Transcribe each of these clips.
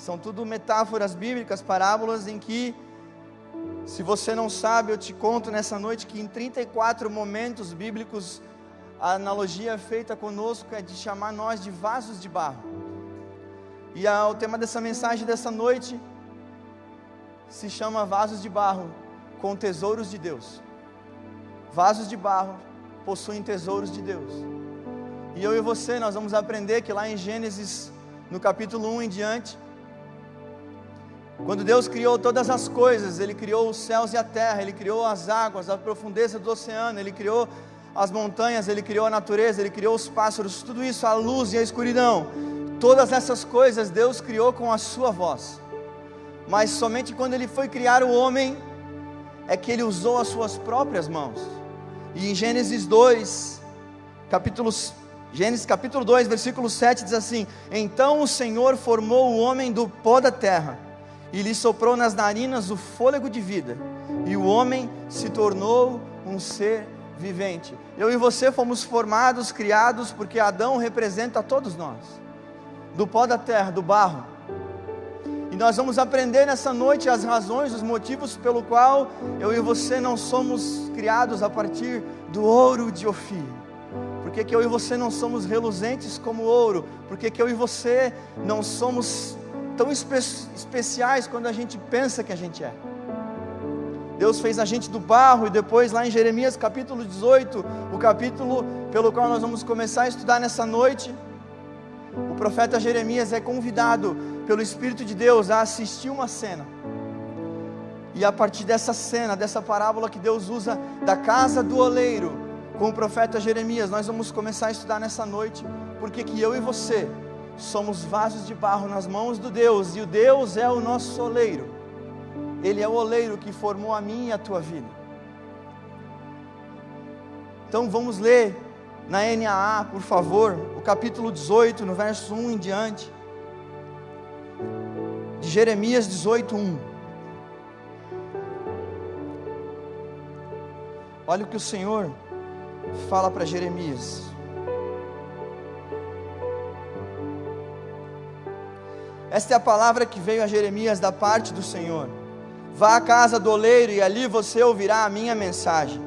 São tudo metáforas bíblicas, parábolas em que, se você não sabe, eu te conto nessa noite que em 34 momentos bíblicos, a analogia feita conosco é de chamar nós de vasos de barro. E o tema dessa mensagem dessa noite se chama vasos de barro com tesouros de Deus. Vasos de barro possuem tesouros de Deus. E eu e você, nós vamos aprender que lá em Gênesis, no capítulo 1 em diante, quando Deus criou todas as coisas, Ele criou os céus e a terra, Ele criou as águas, a profundeza do oceano, Ele criou as montanhas, Ele criou a natureza, Ele criou os pássaros, tudo isso, a luz e a escuridão. Todas essas coisas Deus criou com a sua voz. Mas somente quando Ele foi criar o homem, é que Ele usou as suas próprias mãos. E em Gênesis capítulo 2, versículo 7 diz assim: então o Senhor formou o homem do pó da terra, e lhe soprou nas narinas o fôlego de vida, e o homem se tornou um ser vivente. Eu e você fomos formados, criados, porque Adão representa todos nós, do pó da terra, do barro. E nós vamos aprender nessa noite as razões, os motivos pelo qual eu e você não somos criados a partir do ouro de Ofir. Por que eu e você não somos reluzentes como ouro? Por que eu e você não somos tão especiais quando a gente pensa que a gente é? Deus fez a gente do barro, e depois lá em Jeremias capítulo 18, o capítulo pelo qual nós vamos começar a estudar nessa noite, o profeta Jeremias é convidado pelo Espírito de Deus a assistir uma cena. E a partir dessa cena, dessa parábola que Deus usa da casa do oleiro com o profeta Jeremias, nós vamos começar a estudar nessa noite, porque que eu e você somos vasos de barro nas mãos do Deus, e o Deus é o nosso oleiro. Ele é o oleiro que formou a minha e a tua vida. Então vamos ler na NAA, por favor, o capítulo 18, no verso 1 em diante, de Jeremias 18, 1. Olha o que o Senhor fala para Jeremias. Esta é a palavra que veio a Jeremias da parte do Senhor: vá à casa do oleiro e ali você ouvirá a minha mensagem.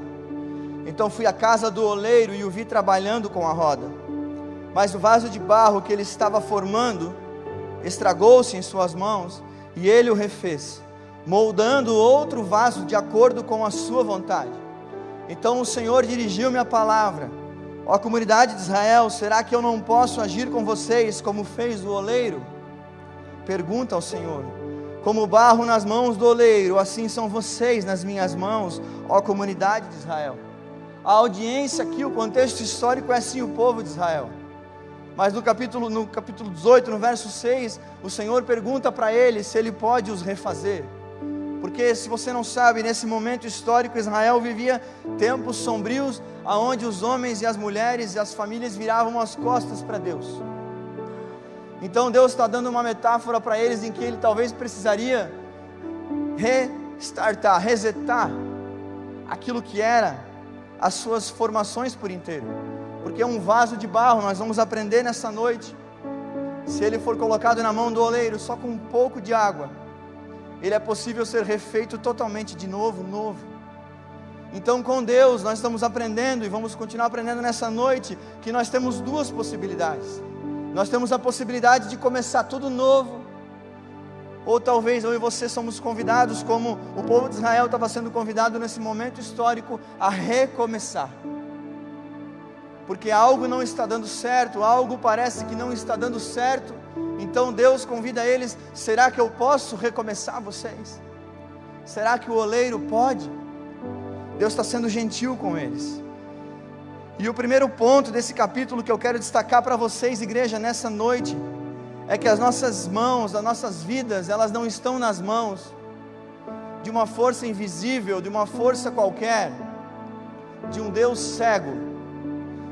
Então fui à casa do oleiro e o vi trabalhando com a roda, mas o vaso de barro que ele estava formando estragou-se em suas mãos, e ele o refez, moldando outro vaso de acordo com a sua vontade. Então o Senhor dirigiu-me a palavra: ó comunidade de Israel, será que eu não posso agir com vocês como fez o oleiro? Pergunta ao Senhor: como barro nas mãos do oleiro, assim são vocês nas minhas mãos, ó comunidade de Israel. A audiência aqui, o contexto histórico é assim, o povo de Israel. Mas no capítulo 18, no verso 6, o Senhor pergunta para ele se ele pode os refazer. Porque se você não sabe, nesse momento histórico, Israel vivia tempos sombrios, onde os homens e as mulheres e as famílias viravam as costas para Deus. Então Deus está dando uma metáfora para eles, em que Ele talvez precisaria resetar aquilo que era as suas formações por inteiro. Porque um vaso de barro, nós vamos aprender nessa noite, se ele for colocado na mão do oleiro, só com um pouco de água, ele é possível ser refeito totalmente de novo. Então com Deus nós estamos aprendendo, e vamos continuar aprendendo nessa noite, que nós temos duas possibilidades. Nós temos a possibilidade de começar tudo novo, ou talvez eu e você somos convidados, como o povo de Israel estava sendo convidado nesse momento histórico, a recomeçar. Porque algo não está dando certo, algo parece que não está dando certo. Então Deus convida eles: será que eu posso recomeçar vocês? Será que o oleiro pode? Deus está sendo gentil com eles. E o primeiro ponto desse capítulo que eu quero destacar para vocês, igreja, nessa noite, é que as nossas mãos, as nossas vidas, elas não estão nas mãos de uma força invisível, de uma força qualquer, de um Deus cego.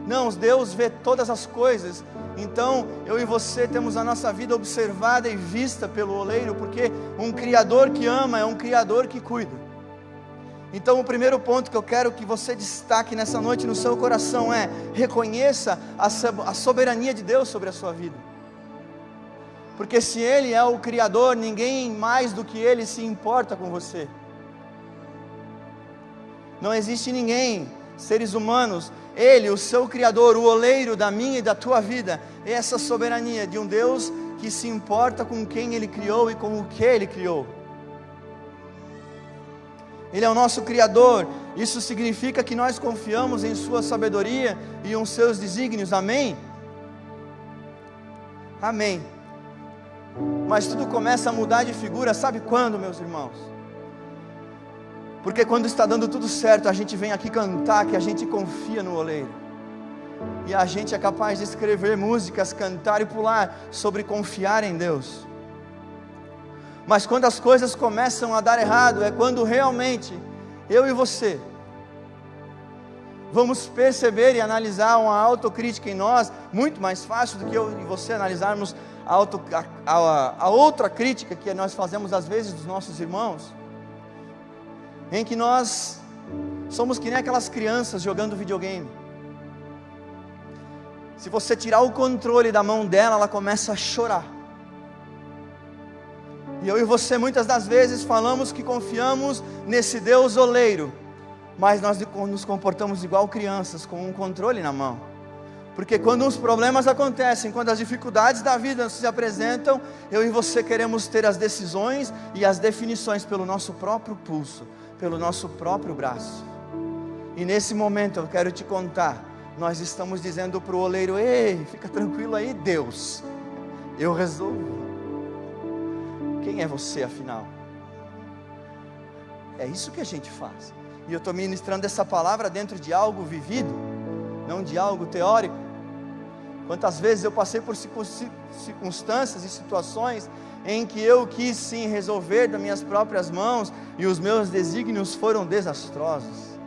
Não, Deus vê todas as coisas. Então eu e você temos a nossa vida observada e vista pelo oleiro, porque um Criador que ama é um Criador que cuida. Então o primeiro ponto que eu quero que você destaque nessa noite no seu coração é: reconheça a soberania de Deus sobre a sua vida. Porque se Ele é o Criador, ninguém mais do que Ele se importa com você. Não existe ninguém, seres humanos, Ele, o seu Criador, o oleiro da minha e da tua vida, essa soberania de um Deus que se importa com quem Ele criou e com o que Ele criou. Ele é o nosso Criador, isso significa que nós confiamos em sua sabedoria e em seus desígnios, amém? Amém. Mas tudo começa a mudar de figura, sabe quando, meus irmãos? Porque quando está dando tudo certo, a gente vem aqui cantar que a gente confia no oleiro. E a gente é capaz de escrever músicas, cantar e pular sobre confiar em Deus. Mas quando as coisas começam a dar errado, é quando realmente eu e você vamos perceber e analisar uma autocrítica em nós, muito mais fácil do que eu e você analisarmos a outra crítica que nós fazemos às vezes dos nossos irmãos, em que nós somos que nem aquelas crianças jogando videogame. Se você tirar o controle da mão dela, ela começa a chorar. E eu e você muitas das vezes falamos que confiamos nesse Deus oleiro, mas nós nos comportamos igual crianças, com um controle na mão. Porque quando os problemas acontecem, quando as dificuldades da vida se apresentam, eu e você queremos ter as decisões e as definições pelo nosso próprio pulso, pelo nosso próprio braço. E nesse momento eu quero te contar, nós estamos dizendo para o oleiro: ei, fica tranquilo aí, Deus, eu resolvo. Quem é você afinal? É isso que a gente faz. E eu estou ministrando essa palavra dentro de algo vivido, não de algo teórico. Quantas vezes eu passei por circunstâncias e situações em que eu quis sim resolver das minhas próprias mãos e os meus desígnios foram desastrosos.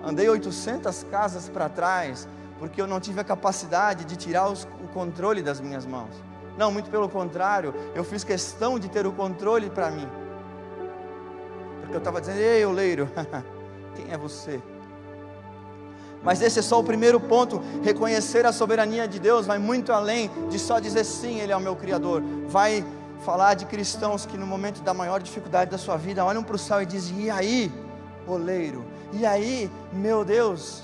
Andei 800 casas para trás porque eu não tive a capacidade de tirar o controle das minhas mãos. Não, muito pelo contrário, eu fiz questão de ter o controle para mim. Porque eu estava dizendo: ei, oleiro, quem é você? Mas esse é só o primeiro ponto. Reconhecer a soberania de Deus vai muito além de só dizer sim, Ele é o meu Criador. Vai falar de cristãos que no momento da maior dificuldade da sua vida olham para o céu e dizem: e aí, oleiro? E aí, meu Deus?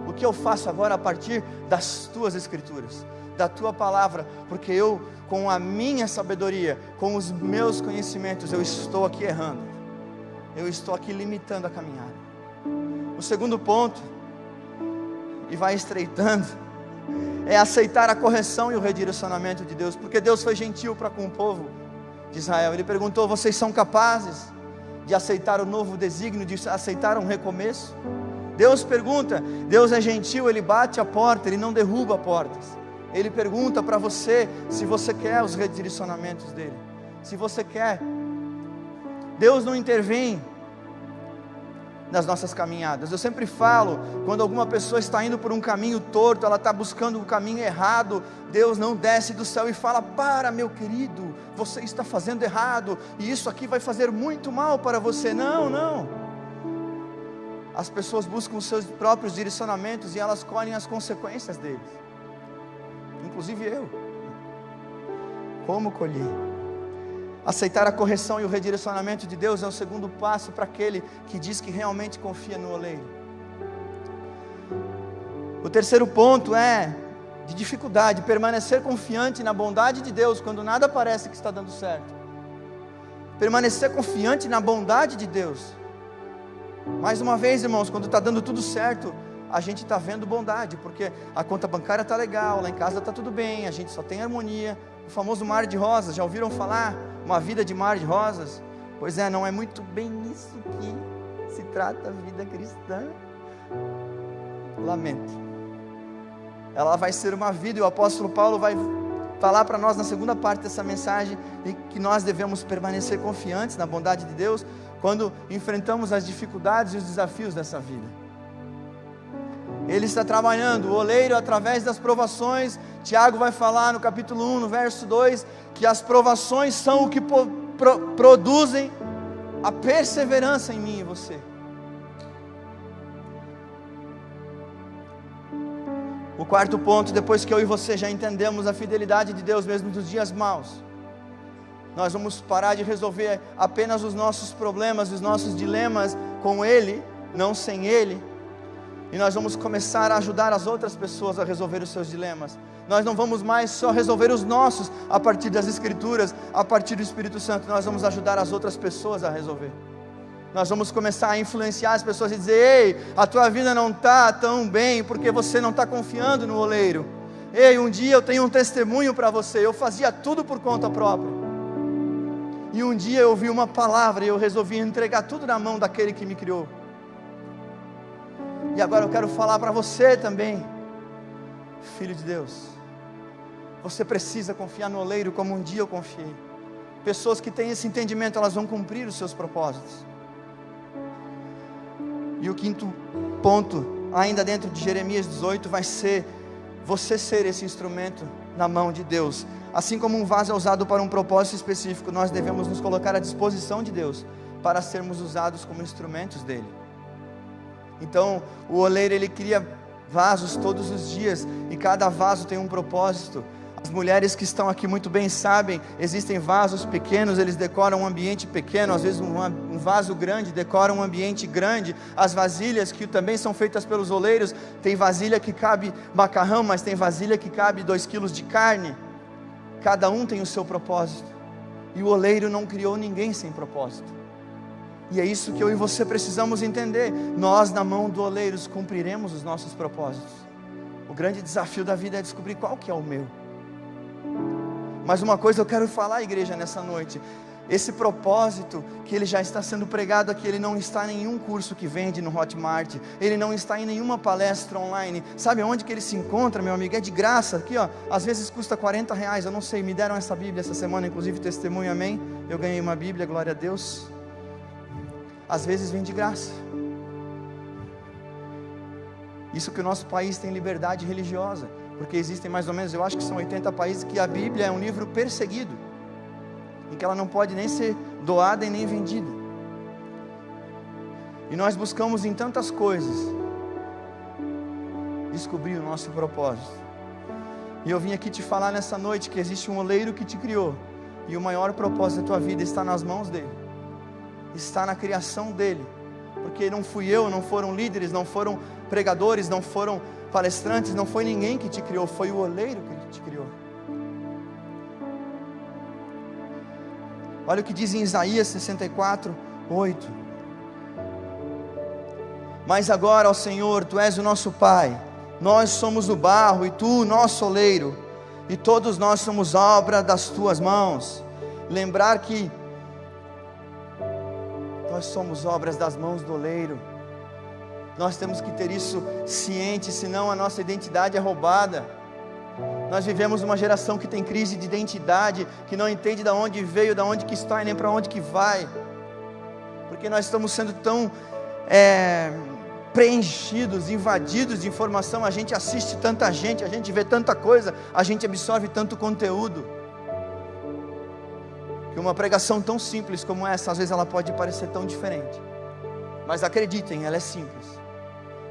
O que eu faço agora a partir das tuas escrituras, da tua palavra? Porque eu, com a minha sabedoria, com os meus conhecimentos, eu estou aqui errando, eu estou aqui limitando a caminhada. O segundo ponto, e vai estreitando, é aceitar a correção e o redirecionamento de Deus, porque Deus foi gentil para com o povo de Israel. Ele perguntou: vocês são capazes de aceitar o novo desígnio, de aceitar um recomeço? Deus pergunta, Deus é gentil, Ele bate a porta, Ele não derruba portas. Ele pergunta para você se você quer os redirecionamentos dEle, se você quer. Deus não intervém nas nossas caminhadas. Eu sempre falo, quando alguma pessoa está indo por um caminho torto, ela está buscando o caminho errado, Deus não desce do céu e fala: para, meu querido, você está fazendo errado, e isso aqui vai fazer muito mal para você. Não, não. As pessoas buscam os seus próprios direcionamentos e elas colhem as consequências deles. Inclusive eu. Como colher? Aceitar a correção e o redirecionamento de Deus é o segundo passo para aquele que diz que realmente confia no oleiro. O terceiro ponto é de dificuldade, permanecer confiante na bondade de Deus quando nada parece que está dando certo. Permanecer confiante na bondade de Deus. Mais uma vez, irmãos, quando está dando tudo certo, a gente está vendo bondade, porque a conta bancária está legal, lá em casa está tudo bem, a gente só tem harmonia. O famoso mar de rosas, já ouviram falar? Uma vida de mar de rosas? Pois é, não é muito bem isso que se trata a vida cristã. Lamento. Ela vai ser uma vida, e o apóstolo Paulo vai falar para nós na segunda parte dessa mensagem, e que nós devemos permanecer confiantes na bondade de Deus, quando enfrentamos as dificuldades e os desafios dessa vida. Ele está trabalhando, o oleiro, através das provações. Tiago vai falar no capítulo 1, no verso 2, que as provações são o que produzem a perseverança em mim e você. O quarto ponto, depois que eu e você já entendemos a fidelidade de Deus mesmo nos dias maus, nós vamos parar de resolver apenas os nossos problemas, os nossos dilemas com Ele, não sem Ele, e nós vamos começar a ajudar as outras pessoas a resolver os seus dilemas. Nós não vamos mais só resolver os nossos a partir das Escrituras, a partir do Espírito Santo, nós vamos ajudar as outras pessoas a resolver. Nós vamos começar a influenciar as pessoas e dizer: ei, a tua vida não está tão bem porque você não está confiando no oleiro. Ei, um dia eu tenho um testemunho para você, eu fazia tudo por conta própria, e um dia eu ouvi uma palavra e eu resolvi entregar tudo na mão daquele que me criou. E agora eu quero falar para você também, filho de Deus, você precisa confiar no oleiro como um dia eu confiei. Pessoas que têm esse entendimento, elas vão cumprir os seus propósitos. E o quinto ponto, ainda dentro de Jeremias 18, vai ser você ser esse instrumento na mão de Deus. Assim como um vaso é usado para um propósito específico, nós devemos nos colocar à disposição de Deus para sermos usados como instrumentos dele. Então, o oleiro, ele cria vasos todos os dias, e cada vaso tem um propósito. As mulheres que estão aqui muito bem sabem, existem vasos pequenos, eles decoram um ambiente pequeno. Às vezes um vaso grande decora um ambiente grande. As vasilhas, que também são feitas pelos oleiros, tem vasilha que cabe macarrão, mas tem vasilha que cabe 2 quilos de carne. Cada um tem o seu propósito, e o oleiro não criou ninguém sem propósito. E é isso que eu e você precisamos entender. Nós, na mão do oleiro, cumpriremos os nossos propósitos. O grande desafio da vida é descobrir qual que é o meu. Mas uma coisa eu quero falar, igreja, nessa noite: esse propósito que ele já está sendo pregado aqui, ele não está em nenhum curso que vende no Hotmart, ele não está em nenhuma palestra online. Sabe onde que ele se encontra, meu amigo? É de graça, aqui ó, às vezes custa R$40, eu não sei, me deram essa Bíblia essa semana, inclusive testemunho, amém? Eu ganhei uma Bíblia, glória a Deus. Às vezes vem de graça. Isso que o nosso país tem liberdade religiosa, porque existem mais ou menos, eu acho que são 80 países que a Bíblia é um livro perseguido, em que ela não pode nem ser doada e nem vendida. E nós buscamos em tantas coisas descobrir o nosso propósito. E eu vim aqui te falar nessa noite que existe um oleiro que te criou, e o maior propósito da tua vida está nas mãos dele, está na criação dele. Porque não fui eu, não foram líderes, não foram pregadores, não foram palestrantes, não foi ninguém que te criou, foi o oleiro que te criou. Olha o que diz em Isaías 64:8. Mas agora, ó Senhor, Tu és o nosso Pai, nós somos o barro e Tu o nosso oleiro, e todos nós somos obra das Tuas mãos. Lembrar que nós somos obras das mãos do oleiro. Nós temos que ter isso ciente, senão a nossa identidade é roubada. Nós vivemos uma geração que tem crise de identidade, que não entende de onde veio, de onde que está e nem para onde que vai, porque nós estamos sendo tão preenchidos, invadidos de informação. A gente assiste tanta gente, a gente vê tanta coisa, a gente absorve tanto conteúdo, que uma pregação tão simples como essa, às vezes ela pode parecer tão diferente, mas acreditem, ela é simples.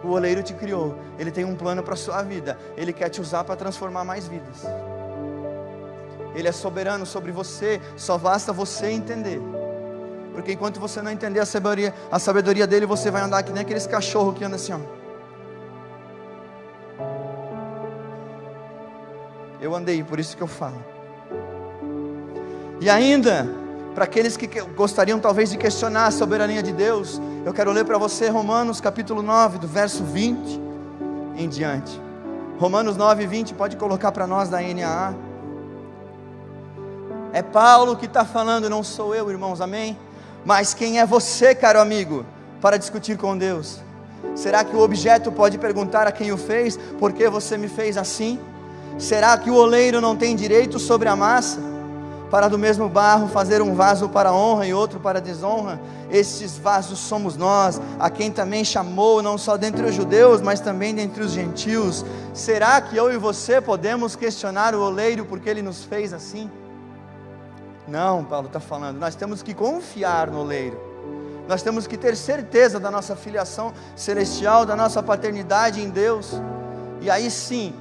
O oleiro te criou, ele tem um plano para a sua vida, ele quer te usar para transformar mais vidas. Ele é soberano sobre você, só basta você entender, porque enquanto você não entender a sabedoria dele, você vai andar que nem aqueles cachorros que andam assim, ó. Eu andei, por isso que eu falo. E ainda, para aqueles que gostariam talvez de questionar a soberania de Deus, eu quero ler para você Romanos capítulo 9, do verso 20 em diante. Romanos 9, 20, pode colocar para nós da NAA. É Paulo que está falando, não sou eu, irmãos, amém? Mas quem é você, caro amigo, para discutir com Deus? Será que o objeto pode perguntar a quem o fez, por que você me fez assim? Será que o oleiro não tem direito sobre a massa, para do mesmo barro fazer um vaso para honra e outro para desonra? Estes vasos somos nós, a quem também chamou, não só dentre os judeus, mas também dentre os gentios. Será que eu e você podemos questionar o oleiro porque ele nos fez assim? Não, Paulo está falando, nós temos que confiar no oleiro, nós temos que ter certeza da nossa filiação celestial, da nossa paternidade em Deus, e aí sim,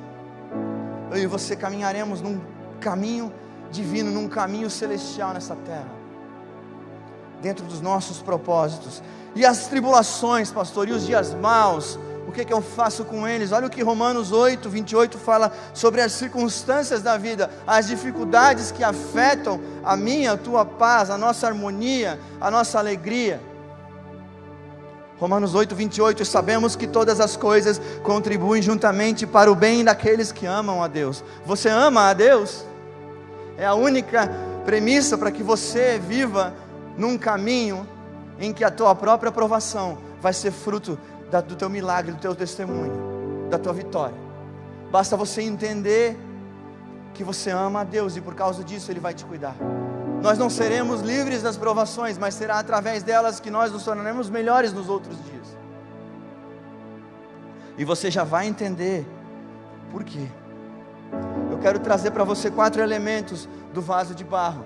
eu e você caminharemos num caminho divino, num caminho celestial nessa terra, dentro dos nossos propósitos. E as tribulações, pastor, e os dias maus, o que eu faço com eles? Olha o que Romanos 8, 28 fala sobre as circunstâncias da vida, as dificuldades que afetam a minha, a tua paz, a nossa harmonia, a nossa alegria. Romanos 8, 28, sabemos que todas as coisas contribuem juntamente para o bem daqueles que amam a Deus. Você ama a Deus? É a única premissa para que você viva num caminho em que a tua própria aprovação vai ser fruto do teu milagre, do teu testemunho, da tua vitória. Basta você entender que você ama a Deus e por causa disso Ele vai te cuidar. Nós não seremos livres das provações, mas será através delas que nós nos tornaremos melhores nos outros dias. E você já vai entender por quê. Eu quero trazer para você 4 elementos do vaso de barro.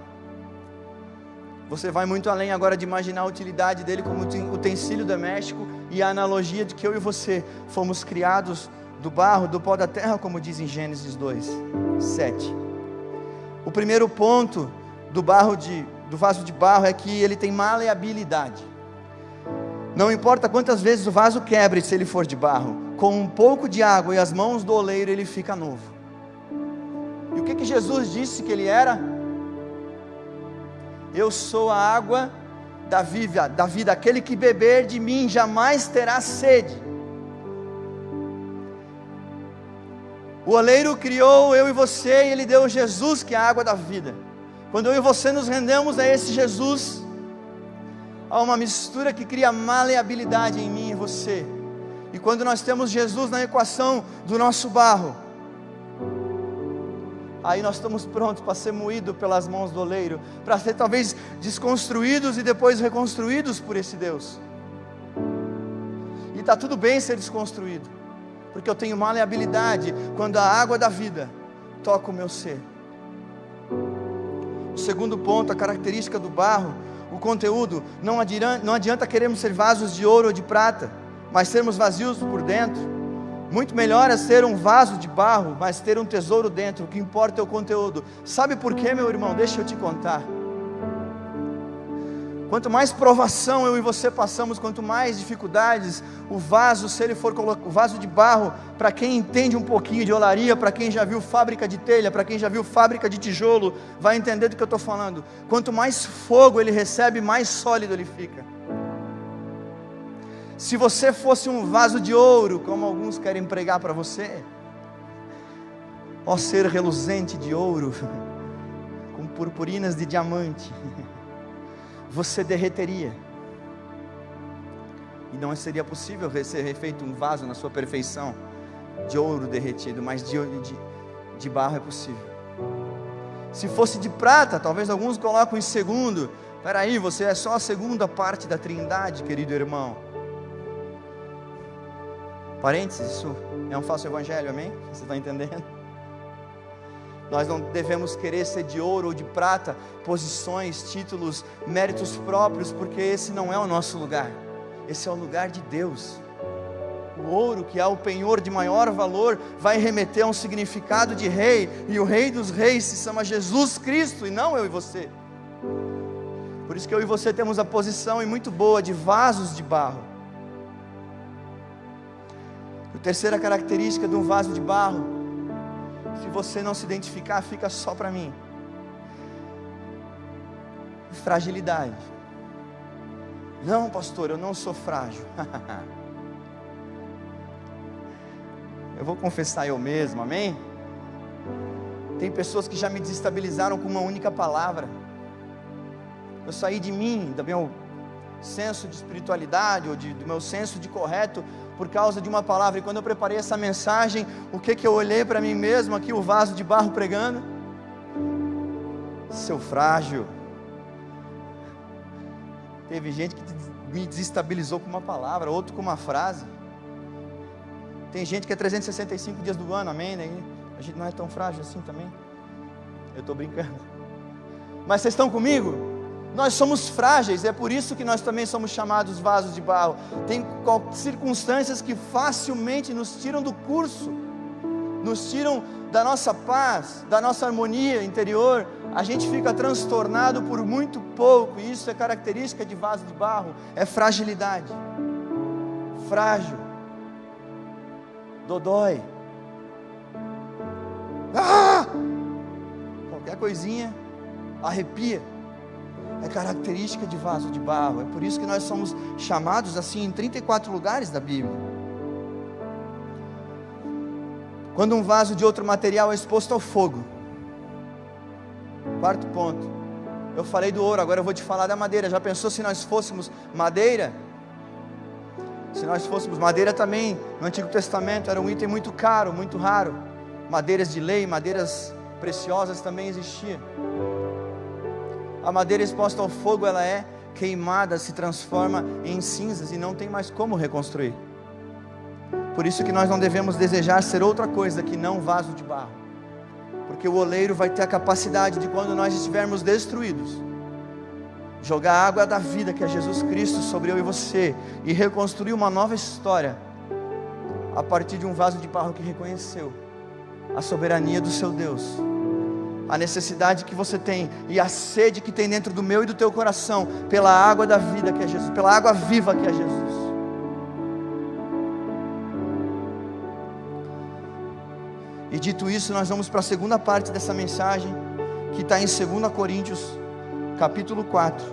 Você vai muito além agora de imaginar a utilidade dele como utensílio doméstico e a analogia de que eu e você fomos criados do barro, do pó da terra, como diz em Gênesis 2, 7. O primeiro ponto do vaso de barro é que ele tem maleabilidade. Não importa quantas vezes o vaso quebre, se ele for de barro, com um pouco de água e as mãos do oleiro ele fica novo. E o que Jesus disse que ele era? Eu sou a água da vida, aquele que beber de mim jamais terá sede. O oleiro criou eu e você, e ele deu Jesus, que é a água da vida. Quando eu e você nos rendemos a esse Jesus, há uma mistura que cria maleabilidade em mim e em você. E quando nós temos Jesus na equação do nosso barro, aí nós estamos prontos para ser moídos pelas mãos do oleiro, para ser talvez desconstruídos e depois reconstruídos por esse Deus. E está tudo bem ser desconstruído, porque eu tenho maleabilidade quando a água da vida toca o meu ser. O segundo ponto, a característica do barro, o conteúdo. Não adianta queremos ser vasos de ouro ou de prata, mas sermos vazios por dentro. Muito melhor é ser um vaso de barro, mas ter um tesouro dentro. O que importa é o conteúdo. Sabe por quê, meu irmão? Deixa eu te contar. Quanto mais provação eu e você passamos, quanto mais dificuldades, o vaso, se ele for o vaso de barro, para quem entende um pouquinho de olaria, para quem já viu fábrica de telha, para quem já viu fábrica de tijolo, vai entender do que eu estou falando. Quanto mais fogo ele recebe, mais sólido ele fica. Se você fosse um vaso de ouro, como alguns querem pregar para você, ó ser reluzente de ouro, com purpurinas de diamante, você derreteria, e não seria possível ser refeito um vaso na sua perfeição, de ouro derretido, mas de barro é possível. Se fosse de prata, talvez alguns colocam em segundo. Peraí, você é só a segunda parte da trindade, querido irmão. Parênteses, isso é um falso evangelho, amém? Vocês estão entendendo? Nós não devemos querer ser de ouro ou de prata, posições, títulos, méritos próprios, porque esse não é o nosso lugar. Esse é o lugar de Deus. O ouro, que é o penhor de maior valor, vai remeter a um significado de rei, e o rei dos reis se chama Jesus Cristo, e não eu e você. Por isso que eu e você temos a posição, e muito boa, de vasos de barro. A terceira característica de um vaso de barro, se você não se identificar, fica só para mim: fragilidade. Não, pastor, eu não sou frágil. Eu vou confessar eu mesmo, amém? Tem pessoas que já me desestabilizaram com uma única palavra. Eu saí de mim, do meu senso de espiritualidade, ou do meu senso de correto, por causa de uma palavra. E quando eu preparei essa mensagem, o que eu olhei para mim mesmo, aqui o vaso de barro pregando? Seu frágil. Teve gente que me desestabilizou com uma palavra, outro com uma frase. Tem gente que é 365 dias do ano, amém? A gente não é tão frágil assim também. Eu estou brincando. Mas vocês estão comigo? Nós somos frágeis, é por isso que nós também somos chamados vasos de barro. Tem circunstâncias que facilmente nos tiram do curso, nos tiram da nossa paz, da nossa harmonia interior, a gente fica transtornado por muito pouco, e isso é característica de vaso de barro, é fragilidade, frágil, dodói, qualquer coisinha arrepia, é característica de vaso de barro. É por isso que nós somos chamados assim em 34 lugares da Bíblia. Quando um vaso de outro material é exposto ao fogo. Quarto ponto, eu falei do ouro, agora eu vou te falar da madeira. Já pensou se nós fôssemos madeira? Se nós fôssemos madeira também, no Antigo Testamento era um item muito caro, muito raro. Madeiras de lei, madeiras preciosas também existiam. A madeira exposta ao fogo, ela é queimada, se transforma em cinzas e não tem mais como reconstruir. Por isso que nós não devemos desejar ser outra coisa que não vaso de barro, porque o oleiro vai ter a capacidade de, quando nós estivermos destruídos, jogar a água da vida, que é Jesus Cristo, sobre eu e você, e reconstruir uma nova história, a partir de um vaso de barro que reconheceu a soberania do seu Deus, a necessidade que você tem e a sede que tem dentro do meu e do teu coração pela água da vida que é Jesus, pela água viva que é Jesus. E dito isso, nós vamos para a segunda parte dessa mensagem, que está em 2 Coríntios capítulo 4,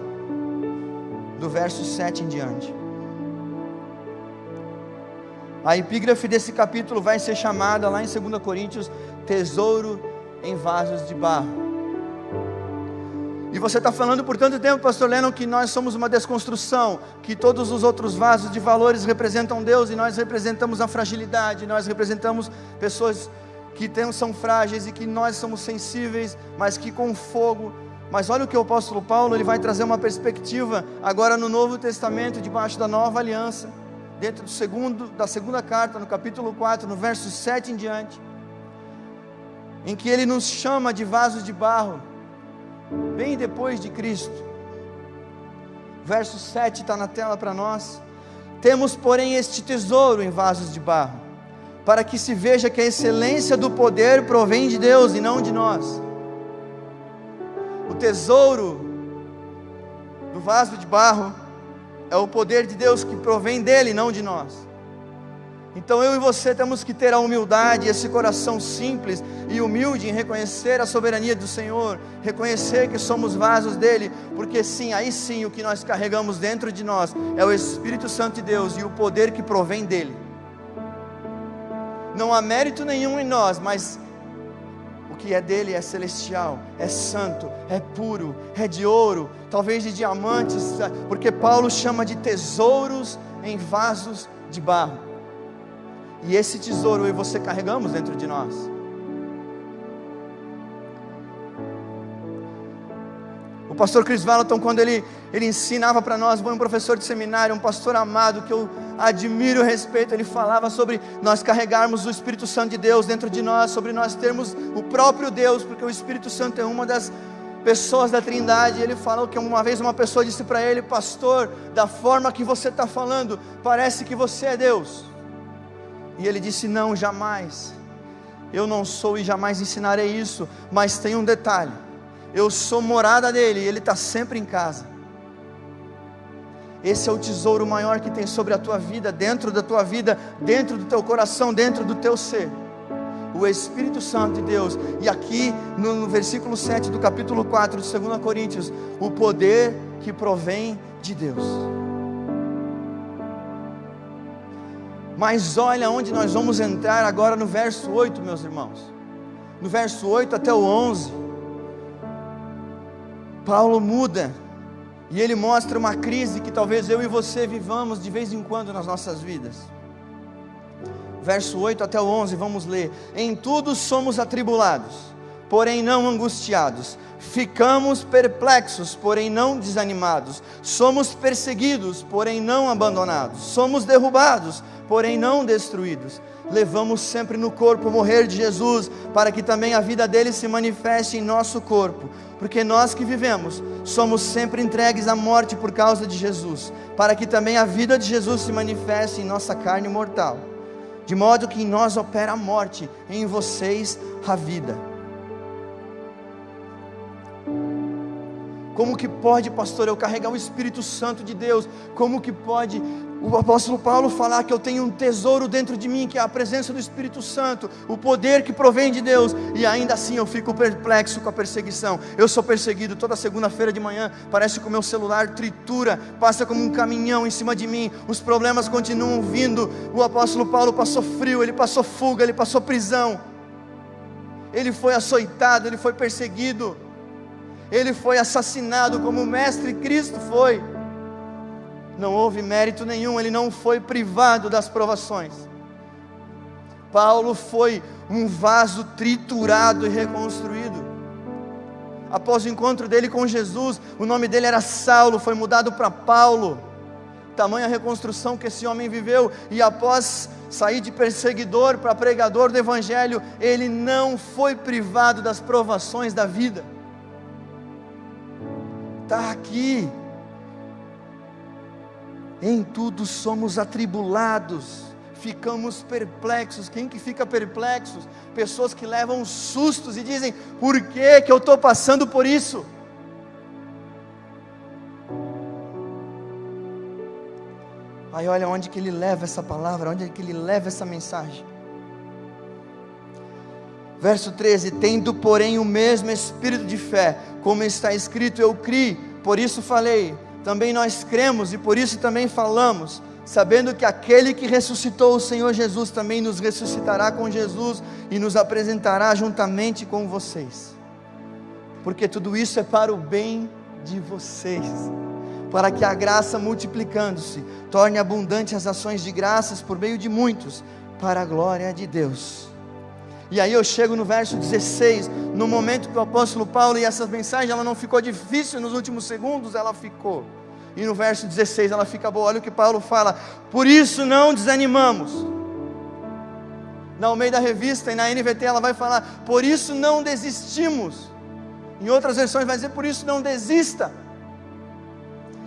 do verso 7 em diante. A epígrafe desse capítulo vai ser chamada lá em 2 Coríntios, tesouro em vasos de barro. E você está falando por tanto tempo, pastor Lennon, que nós somos uma desconstrução, que todos os outros vasos de valores representam Deus, e nós representamos a fragilidade, nós representamos pessoas que são frágeis, e que nós somos sensíveis, mas que com fogo. Mas olha o que o apóstolo Paulo, ele vai trazer uma perspectiva agora no Novo Testamento, debaixo da nova aliança, dentro da segunda carta, no capítulo 4, no verso 7 em diante, em que ele nos chama de vasos de barro, bem depois de Cristo. Verso 7 está na tela para nós. Temos, porém, este tesouro em vasos de barro, para que se veja que a excelência do poder provém de Deus e não de nós. O tesouro do vaso de barro é o poder de Deus que provém dele, não de nós. Então eu e você temos que ter a humildade, esse coração simples e humilde em reconhecer a soberania do Senhor, reconhecer que somos vasos dele, porque sim, aí sim o que nós carregamos dentro de nós é o Espírito Santo de Deus e o poder que provém dele. Não há mérito nenhum em nós, mas o que é dele é celestial, é santo, é puro, é de ouro, talvez de diamantes, porque Paulo chama de tesouros em vasos de barro. E esse tesouro eu e você carregamos dentro de nós. O pastor Chris Vallotton, quando ele ensinava para nós, foi um professor de seminário, um pastor amado, que eu admiro e respeito. Ele falava sobre nós carregarmos o Espírito Santo de Deus dentro de nós, sobre nós termos o próprio Deus, porque o Espírito Santo é uma das pessoas da Trindade. Ele falou que uma vez uma pessoa disse para ele: pastor, da forma que você está falando, parece que você é Deus. E ele disse: não, jamais, eu não sou e jamais ensinarei isso, mas tem um detalhe: eu sou morada dele, e ele está sempre em casa. Esse é o tesouro maior que tem sobre a tua vida, dentro da tua vida, dentro do teu coração, dentro do teu ser, o Espírito Santo de Deus. E aqui no versículo 7 do capítulo 4 de 2 Coríntios, o poder que provém de Deus. Mas olha onde nós vamos entrar agora, no verso 8, meus irmãos. No verso 8 até o 11, Paulo muda, e ele mostra uma crise que talvez eu e você vivamos de vez em quando nas nossas vidas. Verso 8 até o 11, vamos ler. Em tudo somos atribulados, porém não angustiados. Ficamos perplexos, porém não desanimados. Somos perseguidos, porém não abandonados. Somos derrubados, porém não destruídos. Levamos sempre no corpo o morrer de Jesus, para que também a vida dele se manifeste em nosso corpo. Porque nós que vivemos, somos sempre entregues à morte por causa de Jesus, para que também a vida de Jesus se manifeste em nossa carne mortal. De modo que em nós opera a morte, em vocês a vida. Como que pode, pastor, eu carregar o Espírito Santo de Deus? Como que pode o apóstolo Paulo falar que eu tenho um tesouro dentro de mim, que é a presença do Espírito Santo, o poder que provém de Deus, e ainda assim eu fico perplexo com a perseguição? Eu sou perseguido toda segunda-feira de manhã, parece que o meu celular tritura, passa como um caminhão em cima de mim, os problemas continuam vindo. O apóstolo Paulo passou frio, ele passou fuga, ele passou prisão, ele foi açoitado, ele foi perseguido, ele foi assassinado como o Mestre Cristo foi. Não houve mérito nenhum, ele não foi privado das provações. Paulo foi um vaso triturado e reconstruído. Após o encontro dele com Jesus, o nome dele era Saulo, foi mudado para Paulo. Tamanha reconstrução que esse homem viveu, e após sair de perseguidor para pregador do Evangelho, ele não foi privado das provações da vida. Está aqui. Em tudo somos atribulados, ficamos perplexos. Quem que fica perplexo? Pessoas que levam sustos e dizem: por que eu estou passando por isso? Aí olha onde que ele leva essa palavra, onde que ele leva essa mensagem. Verso 13: tendo porém o mesmo espírito de fé, como está escrito, eu criei, por isso falei. Também nós cremos e por isso também falamos, sabendo que aquele que ressuscitou o Senhor Jesus também nos ressuscitará com Jesus e nos apresentará juntamente com vocês. Porque tudo isso é para o bem de vocês, para que a graça, multiplicando-se, torne abundante as ações de graças por meio de muitos, para a glória de Deus. E aí eu chego no verso 16, no momento que o apóstolo Paulo, e essa mensagem ela não ficou difícil nos últimos segundos, ela ficou. E no verso 16 ela fica boa. Olha o que Paulo fala: por isso não desanimamos. Na Almeida Revista e na NVT ela vai falar: por isso não desistimos. Em outras versões vai dizer: por isso não desista.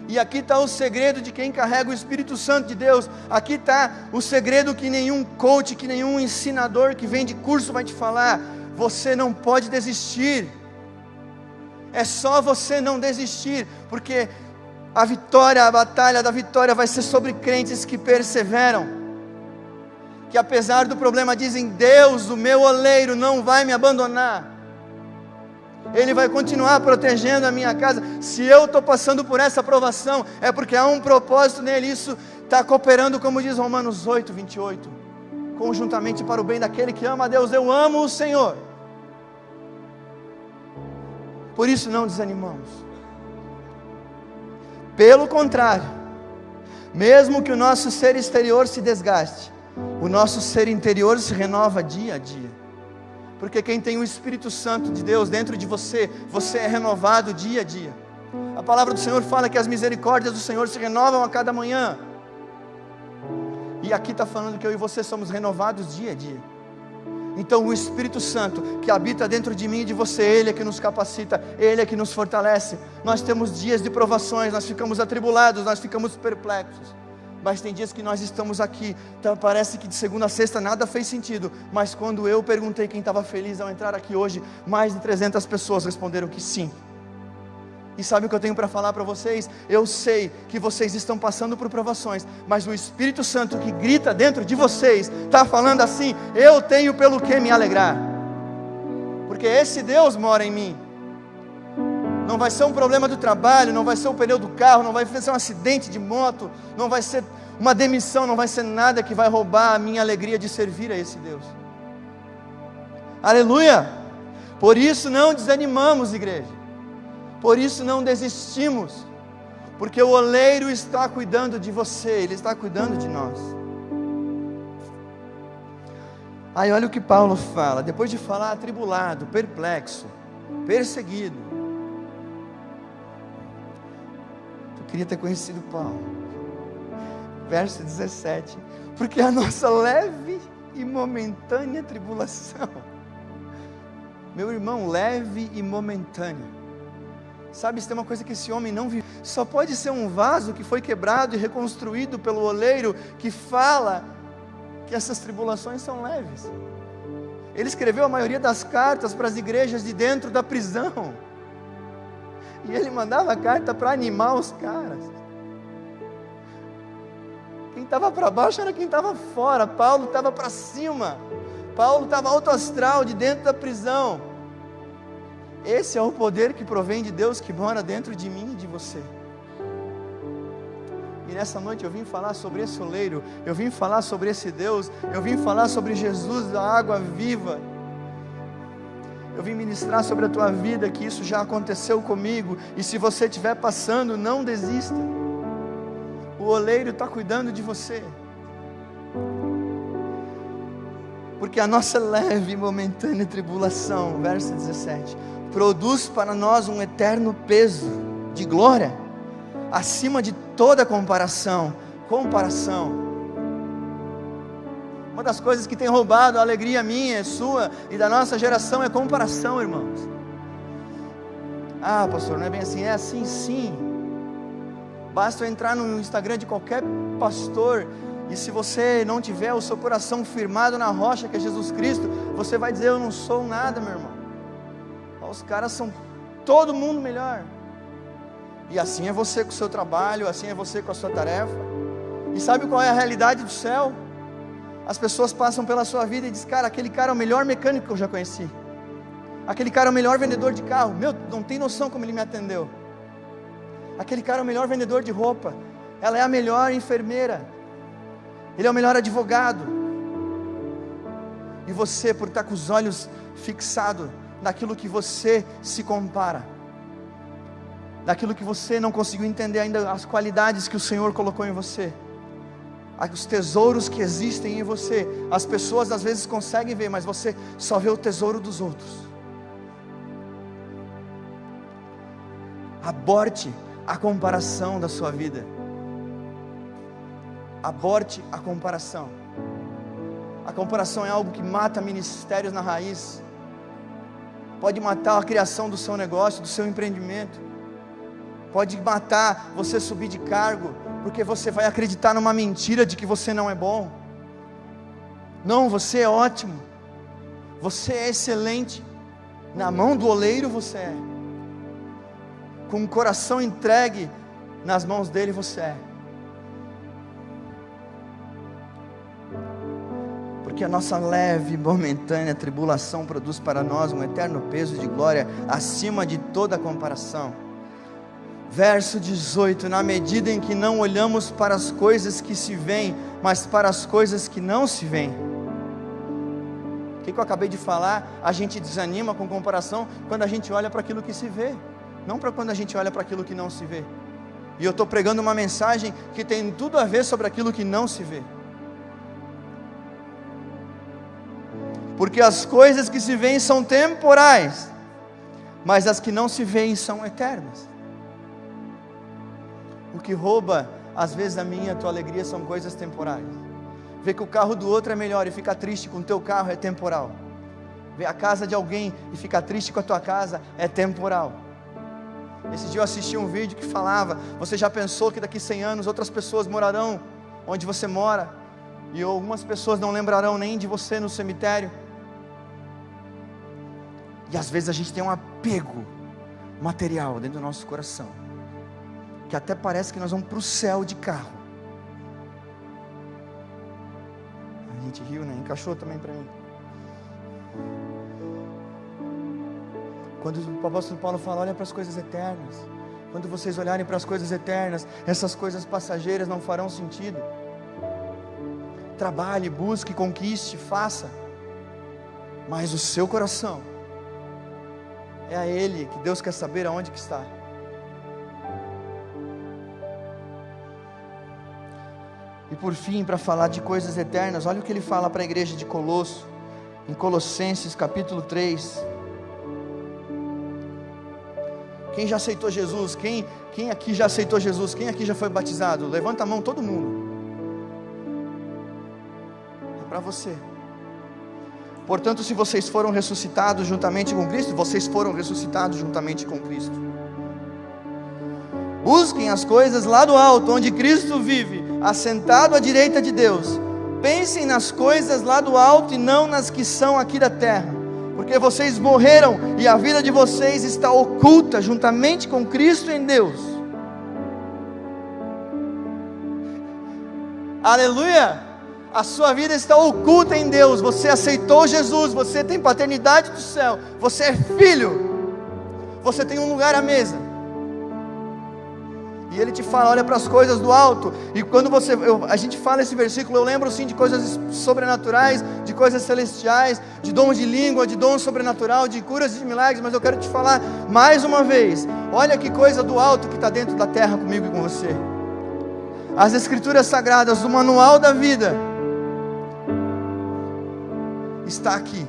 E aqui está o segredo de quem carrega o Espírito Santo de Deus. Aqui está o segredo que nenhum coach, que nenhum ensinador que vem de curso vai te falar. Você não pode desistir. É só você não desistir, porque a vitória, a batalha da vitória vai ser sobre crentes que perseveram, que apesar do problema dizem: Deus, o meu oleiro, não vai me abandonar, Ele vai continuar protegendo a minha casa. Se eu estou passando por essa provação, é porque há um propósito nele. Isso está cooperando, como diz Romanos 8, 28, conjuntamente para o bem daquele que ama a Deus. Eu amo o Senhor, por isso não desanimamos. Pelo contrário, mesmo que o nosso ser exterior se desgaste, o nosso ser interior se renova dia a dia. Porque quem tem o Espírito Santo de Deus dentro de você, você é renovado dia a dia. A palavra do Senhor fala que as misericórdias do Senhor se renovam a cada manhã. E aqui está falando que eu e você somos renovados dia a dia. Então o Espírito Santo que habita dentro de mim e de você, Ele é que nos capacita, Ele é que nos fortalece. Nós temos dias de provações, nós ficamos atribulados, nós ficamos perplexos. Mas tem dias que nós estamos aqui, então parece que de segunda a sexta nada fez sentido. Mas quando eu perguntei quem estava feliz ao entrar aqui hoje, mais de 300 pessoas responderam que sim. E sabe o que eu tenho para falar para vocês? Eu sei que vocês estão passando por provações, mas o Espírito Santo que grita dentro de vocês, está falando assim: eu tenho pelo que me alegrar, porque esse Deus mora em mim. Não vai ser um problema do trabalho, não vai ser o pneu do carro, não vai ser um acidente de moto, não vai ser uma demissão, não vai ser nada que vai roubar a minha alegria de servir a esse Deus. Aleluia! Por isso não desanimamos, igreja. Por isso não desistimos, porque o oleiro está cuidando de você, Ele está cuidando de nós. Aí olha o que Paulo fala, depois de falar atribulado, perplexo, perseguido. Eu queria ter conhecido Paulo. Verso 17, porque a nossa leve e momentânea tribulação, meu irmão, leve e momentânea. Sabe, se tem uma coisa que esse homem não vive, só pode ser um vaso que foi quebrado e reconstruído pelo oleiro, que fala que essas tribulações são leves. Ele escreveu a maioria das cartas para as igrejas de dentro da prisão. E ele mandava carta para animar os caras. Quem estava para baixo era quem estava fora. Paulo estava para cima. Paulo estava alto astral de dentro da prisão. Esse é o poder que provém de Deus, que mora dentro de mim e de você. E nessa noite eu vim falar sobre esse oleiro, eu vim falar sobre esse Deus, eu vim falar sobre Jesus, a água viva. Eu vim ministrar sobre a tua vida, que isso já aconteceu comigo, e se você estiver passando, não desista. O oleiro está cuidando de você. Porque a nossa leve e momentânea tribulação, verso 17, produz para nós um eterno peso de glória, acima de toda comparação. Uma das coisas que tem roubado a alegria minha, sua e da nossa geração é comparação, irmãos. Ah, pastor, não é bem assim. É assim sim. Basta eu entrar no Instagram de qualquer pastor, e se você não tiver o seu coração firmado na rocha que é Jesus Cristo, você vai dizer: eu não sou nada, meu irmão. Os caras são todo mundo melhor. E assim é você com o seu trabalho, assim é você com a sua tarefa. E sabe qual é a realidade do céu? As pessoas passam pela sua vida e dizem: cara, aquele cara é o melhor mecânico que eu já conheci. Aquele cara é o melhor vendedor de carro. Meu, não tem noção como ele me atendeu. Aquele cara é o melhor vendedor de roupa. Ela é a melhor enfermeira. Ele é o melhor advogado. E você, por estar com os olhos fixados naquilo que você se compara, daquilo que você não conseguiu entender ainda, as qualidades que o Senhor colocou em você, os tesouros que existem em você. As pessoas às vezes conseguem ver, mas você só vê o tesouro dos outros. Aborte a comparação da sua vida. Aborte a comparação. A comparação é algo que mata ministérios na raiz. Pode matar a criação do seu negócio, do seu empreendimento. Pode matar você subir de cargo, porque você vai acreditar numa mentira de que você não é bom. Não, você é ótimo. Você é excelente. Na mão do oleiro você é. Com o coração entregue nas mãos dele você é. Porque a nossa leve e momentânea tribulação produz para nós um eterno peso de glória acima de toda comparação. Verso 18: na medida em que não olhamos para as coisas que se veem, mas para as coisas que não se veem. O que eu acabei de falar? A gente desanima com comparação quando a gente olha para aquilo que se vê, não para quando a gente olha para aquilo que não se vê. E eu estou pregando uma mensagem que tem tudo a ver sobre aquilo que não se vê. Porque as coisas que se veem são temporais, mas as que não se veem são eternas. O que rouba às vezes a minha e a tua alegria são coisas temporais. Ver que o carro do outro é melhor e ficar triste com o teu carro é temporal. Ver a casa de alguém e ficar triste com a tua casa é temporal. Esse dia eu assisti um vídeo que falava: você já pensou que daqui 100 anos outras pessoas morarão onde você mora, e algumas pessoas não lembrarão nem de você no cemitério? E às vezes a gente tem um apego material dentro do nosso coração, que até parece que nós vamos para o céu de carro. A gente riu, né? Encaixou também para mim. Quando o apóstolo Paulo fala: olha para as coisas eternas. Quando vocês olharem para as coisas eternas, essas coisas passageiras não farão sentido. Trabalhe, busque, conquiste, faça, mas o seu coração é a Ele que Deus quer saber aonde que está. E por fim, para falar de coisas eternas, olha o que ele fala para a igreja de Colosso, em Colossenses capítulo 3. Quem já aceitou Jesus? Quem aqui já aceitou Jesus? Quem aqui já foi batizado? Levanta a mão todo mundo. É para você. Portanto, se vocês foram ressuscitados juntamente com Cristo, vocês foram ressuscitados juntamente com Cristo. Busquem as coisas lá do alto, onde Cristo vive, assentado à direita de Deus. Pensem nas coisas lá do alto e não nas que são aqui da terra, porque vocês morreram e a vida de vocês está oculta juntamente com Cristo em Deus. Aleluia! A sua vida está oculta em Deus. Você aceitou Jesus, você tem paternidade do céu, você é filho, você tem um lugar à mesa. E ele te fala, olha para as coisas do alto. E quando a gente fala esse versículo, eu lembro sim de coisas sobrenaturais, de coisas celestiais, de dons de língua, de dom sobrenatural, de curas e de milagres. Mas eu quero te falar mais uma vez, olha que coisa do alto que está dentro da terra comigo e com você. As escrituras sagradas, o manual da vida, está aqui,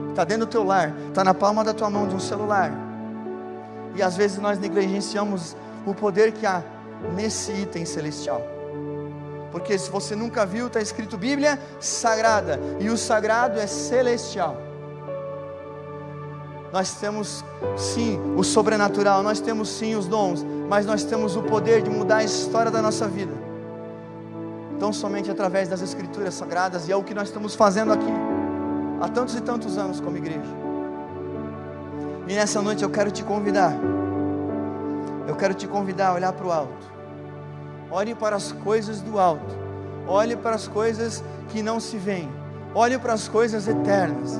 está dentro do teu lar, está na palma da tua mão de um celular. E às vezes nós negligenciamos o poder que há nesse item celestial, porque se você nunca viu, está escrito Bíblia Sagrada, e o sagrado é celestial. Nós temos sim o sobrenatural, nós temos sim os dons, mas nós temos o poder de mudar a história da nossa vida, tão somente através das escrituras sagradas, e é o que nós estamos fazendo aqui há tantos e tantos anos como igreja. E nessa noite eu quero te convidar a olhar para o alto. Olhe para as coisas do alto, olhe para as coisas que não se veem, olhe para as coisas eternas.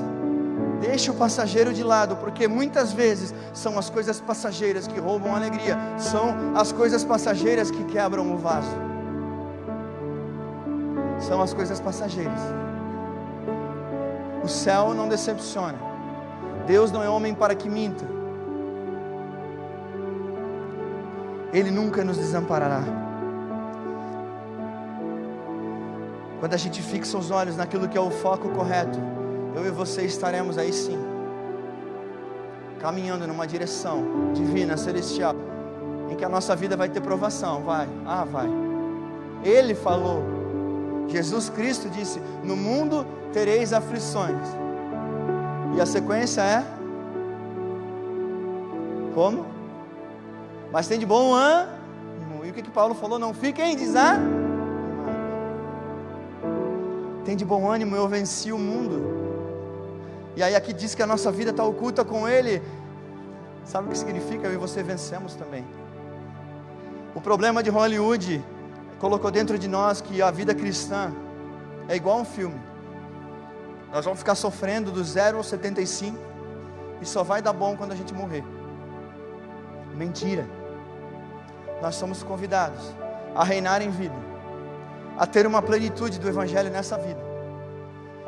Deixe o passageiro de lado, porque muitas vezes são as coisas passageiras que roubam a alegria, são as coisas passageiras que quebram o vaso, são as coisas passageiras. O céu não decepciona, Deus não é homem para que minta, Ele nunca nos desamparará. Quando a gente fixa os olhos naquilo que é o foco correto, eu e você estaremos aí sim, caminhando numa direção divina, celestial, em que a nossa vida vai ter provação, vai. Ele falou, Jesus Cristo disse, no mundo tereis aflições, e a sequência é, como? Mas tem de bom ânimo. E o que Paulo falou? Não fiquem desanimados. Tem de bom ânimo, eu venci o mundo. E aí aqui diz que a nossa vida está oculta com Ele. Sabe o que significa? Eu e você vencemos também. O problema de Hollywood colocou dentro de nós que a vida cristã é igual a um filme. Nós vamos ficar sofrendo do 0 ao 75 e só vai dar bom quando a gente morrer. Mentira. Nós somos convidados a reinar em vida, a ter uma plenitude do Evangelho nessa vida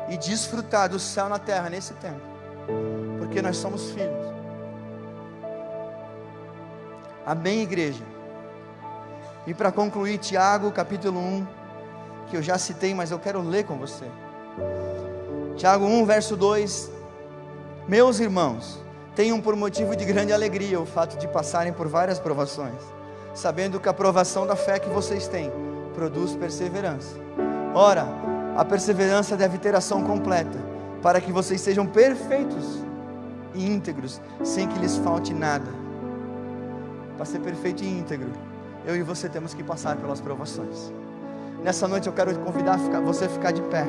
e desfrutar do céu na terra nesse tempo, porque nós somos filhos. Amém, igreja? E para concluir, Tiago capítulo 1, que eu já citei, mas eu quero ler com você. Tiago 1 verso 2: Meus irmãos, tenham por motivo de grande alegria o fato de passarem por várias provações, sabendo que a provação da fé que vocês têm produz perseverança. Ora, a perseverança deve ter ação completa, para que vocês sejam perfeitos e íntegros, sem que lhes falte nada. Para ser perfeito e íntegro, eu e você temos que passar pelas provações. Nessa noite eu quero te convidar você a ficar de pé.